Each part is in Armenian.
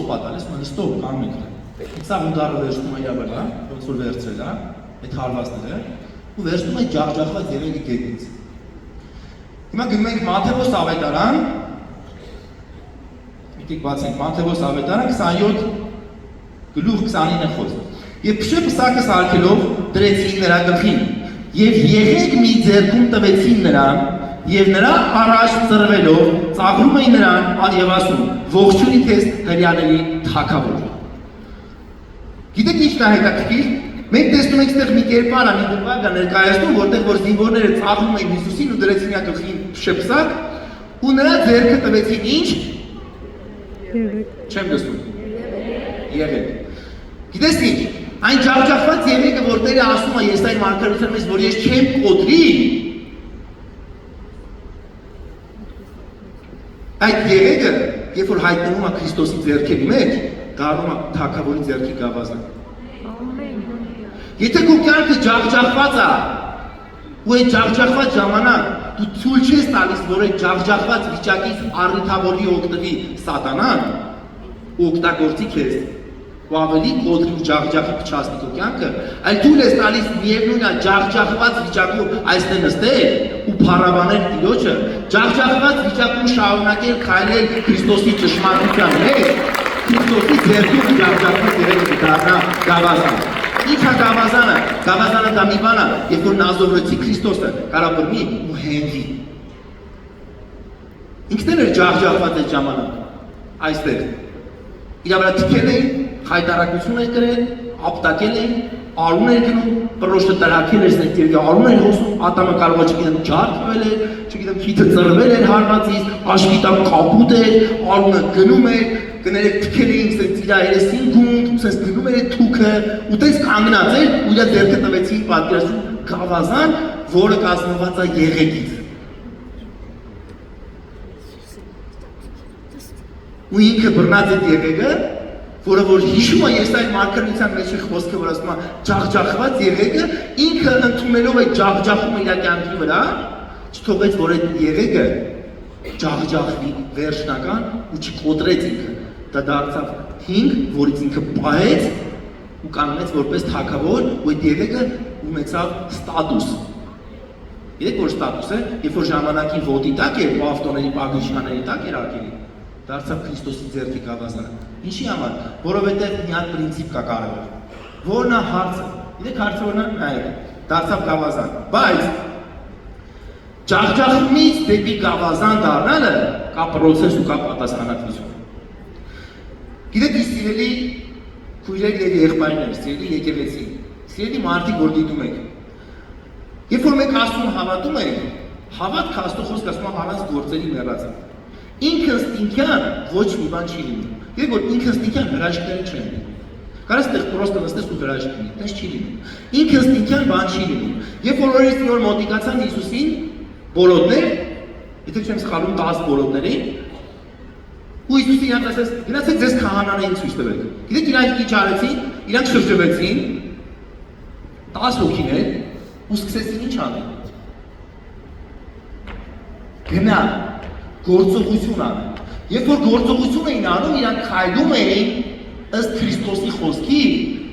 պատալես, մանը ստոպ կանում եք։ Սա ուդարը վերջնում է իրա վրա, ոնց որ վերցրել է, այդ հարվածները, ու վերցնում է ջախջախված երեգի գետից։ Հիմա գնում ենք Մատթեոս ավետարան, միտիկ բացենք Մատթեոս ավետարան 27 գլուխ 29 խոսք։ Եվ փշե պսակը սարքելով դրեցին նրա գլխին, եւ եղեգ մի ձեռքում տվեցին նրան, եւ նրա առաջ ծռվելով ծաղրում էին նրան եւ ասում. ողջունի քեզ հրյաների թագավոր։ Գիտեք ի՞նչն է հետաքրքիր։ Մենք տեսնում ենք այստեղ մի կերպար, մի դեպք կա ներկայացնում, որտեղ որ զինվորները ծաղրում էին Հիսուսին ու դրեցին իր գլխին փշեպսակ, ու նրա ձեռքը տվեցին ինչ։ Չեմ լսում։ Եղեգ։ Գիտես ինչ, այն ջախջախված եղեգը, որ Տերը ասում է Եսայի մարգարեության մեջ, որ ես չեմ կոտրի, այդ եղեգը, երբ որ հայտնվում է Քրիստոսի ձեռքերի մեջ, դառնում է թագավորի ձեռքի գավազան։ Եթե քո կյանքը ջախջախված է, ու այդ ջախջախված ժամանակ դու ցույց չես տալիս, որ այդ ջախջախված վիճակից առիթավորի օգտվի սատանան, ու օգտագործի քեզ, ու ավելի կոտրի ու ջախջախի փչացնի քո կյանքը, այլ դու ես տալիս միևնույն է ջախջախված վիճակում այստեղ նստել ու փառաբանել Տիրոջը, ջախջախված վիճակում շարունակել քայլել Քրիստոսի ճշմարտության մեջ, Քրիստոսի ձեռքով ջախջախված եղել դառնա գավազան։ Ինչ է գավազանը։ Գավազանը դա մի բան է, երբ որ նազովրեցի Քրիստոսը կարա բռնի ու հենվի։ Ինքն էր ջախջախված այդ ժամանակ այստեղ։ Իրա վրա թքել էին, խայտարակություն էր կրել, ապտակել էին, արուն էր գնում, պրոշտը տրաքել էր սենքերի արուն էր հոսում, ատամը կարող է չգիտեմ ջարդվել էր, չգիտեմ քիթը ծռվել էր հարվածից, աշկի տակ կապուտ էր, արունը գնում էր, կներեք թքել էին սենց իրա երեսին գունդ, սենց գնում էր այդ թուքը, ու տես կանգնած էր, ու իրա ձեռքը տվեցին պատկերացնում գավազան, որը կազմված է եղեգից։ Ու ինքը բռնած այդ եղեգը, որը որ հիշում է Եսայի մարգարեության մեջ խոսքը, որ ասում է ջախջախված եղեգը, ինքը ընդունելով այդ ջախջախումը իր կյանքի վրա, չթողեց, որ այդ եղեգը ջախջախվի վերջնական ու չկոտրեց ինքը։ Դա դարձավ հինգ, որից ինքը պահեց ու կանգնեց որպես թագավոր, ու այդ եղեգը ունեցավ ստատուս։ Գիտեք որ ստատուս է, երբ որ ժամանակին ոտի տակ էր, ու ավտոների պագիշյաների տակ էր արգելի, դարձավ Քրիստոսի ձեռքի գավազանը։ Ինչի համար, որովհետև մի հատ պրինցիպ կա կարևոր, որն է հարցը, գիտեք հարցը որն է, նայեք, դարձավ գավազան, բայց ջախջախումից դեպի գավազան դառնալը կա պրոցես ու կա պատասխանատվություն։ Գիտեք ի սիրելի քույրեր և եղբայրներ, սիրելի եկեղեցի, սիրելի մարդիկ, որ դիտում եք, երբ որ մենք Աստծուն հավատում ենք, հավատքը Աստծո խոսքը ասում է առանց գործերի մեռած է։ Ինքնստինքյան ոչ մի բան չի լինում։ Երբ որ ինքնստինքյան հրաշքները չեն լինում։ Կարես տեղ պրոստը նստես ու հրաշք լինի, տես չի լինում։ Ինքնստինքյան բան չի լինում։ Երբ որ օրից նոր մոտիկացան Հիսուսին բոլոտներ, եթե չեմ սխալվում 10 բոլոտների, ու Հիսուսին իրանք ասես, գնացեք ձեզ քահանաներին ցույց տվեք։ Գիտեք իրանք ինչ արեցին, իրանք շրջվեցին 10 հոգիներ ու սկսեցին ինչ անել։ Գնա գործողություն անել։ Երբ որ գործողություն էին անում, իրանք քայլում էին ըստ Քրիստոսի խոսքի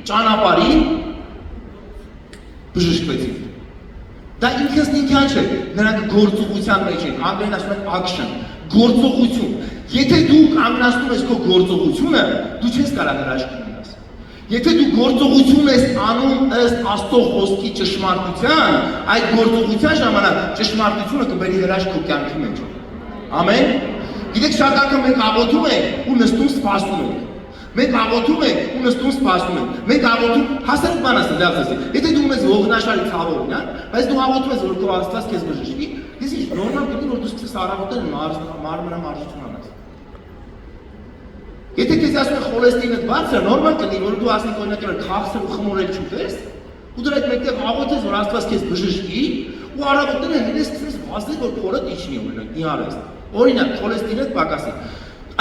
ճանապարհին բժշկվեցին։ Դա ինքնստինքյան չէ, նրանք գործողության մեջ են, անգլերեն ասում են action, գործողություն։ Եթե դու կանգնացնում ես քո գործողությունը, դու չես կարող հրաշք ունենաս։ Եթե դու գործողություն ես անում ըստ Աստծո խոսքի ճշմարտության, այդ գործողության ժամանակ ճշմարտությունը կբերի հրաշք քո կյանքի մեջ։ Ամեն։ Գիտեք շատ անգամ մենք աղոթում ենք ու նստում սպասում ենք։ Մենք աղոթում ենք ու նստում սպասում ենք։ Մենք աղոթում հասարակ բան ասեմ, լավ ասեմ։ Եթե դու ունես ողնաշարի ցավով, բայց դու աղոթում ես, որ քո Աստված քեզ բժշկի, դες ինչ նորմալ կլինի, որ դու սկսես առավոտել մարմնամարզություն անես։ Եթե քեզ ասում են խոլեստերինդ բարձր, նորմալ կլինի, որ դու ասենք օրինակ քաղցր ու խմորել չուտես, ու դրա հետ մեկտեղ աղոթես, որ Աստված քեզ բժշկի, ու առավոտները հենց սկսես վազել, որ փորդ իջնի օրինակ, նիարես։ Օրինակ խոլեստերինդ պակասի։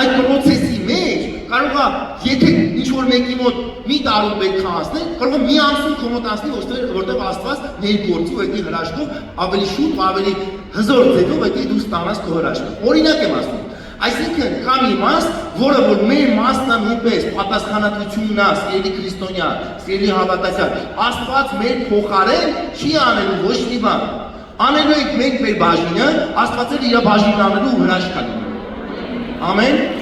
Այդ պրոցեսի մեջ կարող է, եթե ինչ-որ մեկի մոտ մի տարում պետք է անցնել, կարող է մի ամսում քո մոտ անցնի, որտեղ Աստված ներգործի ու այդ հրաշքով ավելի շուտ, ավելի հզոր ձևով այդ դու ստանաս քո հրաշքը։ Օրինակ եմ ասում, Այսինքն կան իմաստ, որը որ մեր մասն է նույնպես պատասխանատվությունն է, սիրելի քրիստոնյա, սիրելի հավատացյալ, Աստված մեր փոխարեն չի անելու ոչ մի բան։ Անելու ենք մենք մեր բաժինը, Աստված էլ իր բաժինն անելու հրաշք կա լինելու։ Ամեն։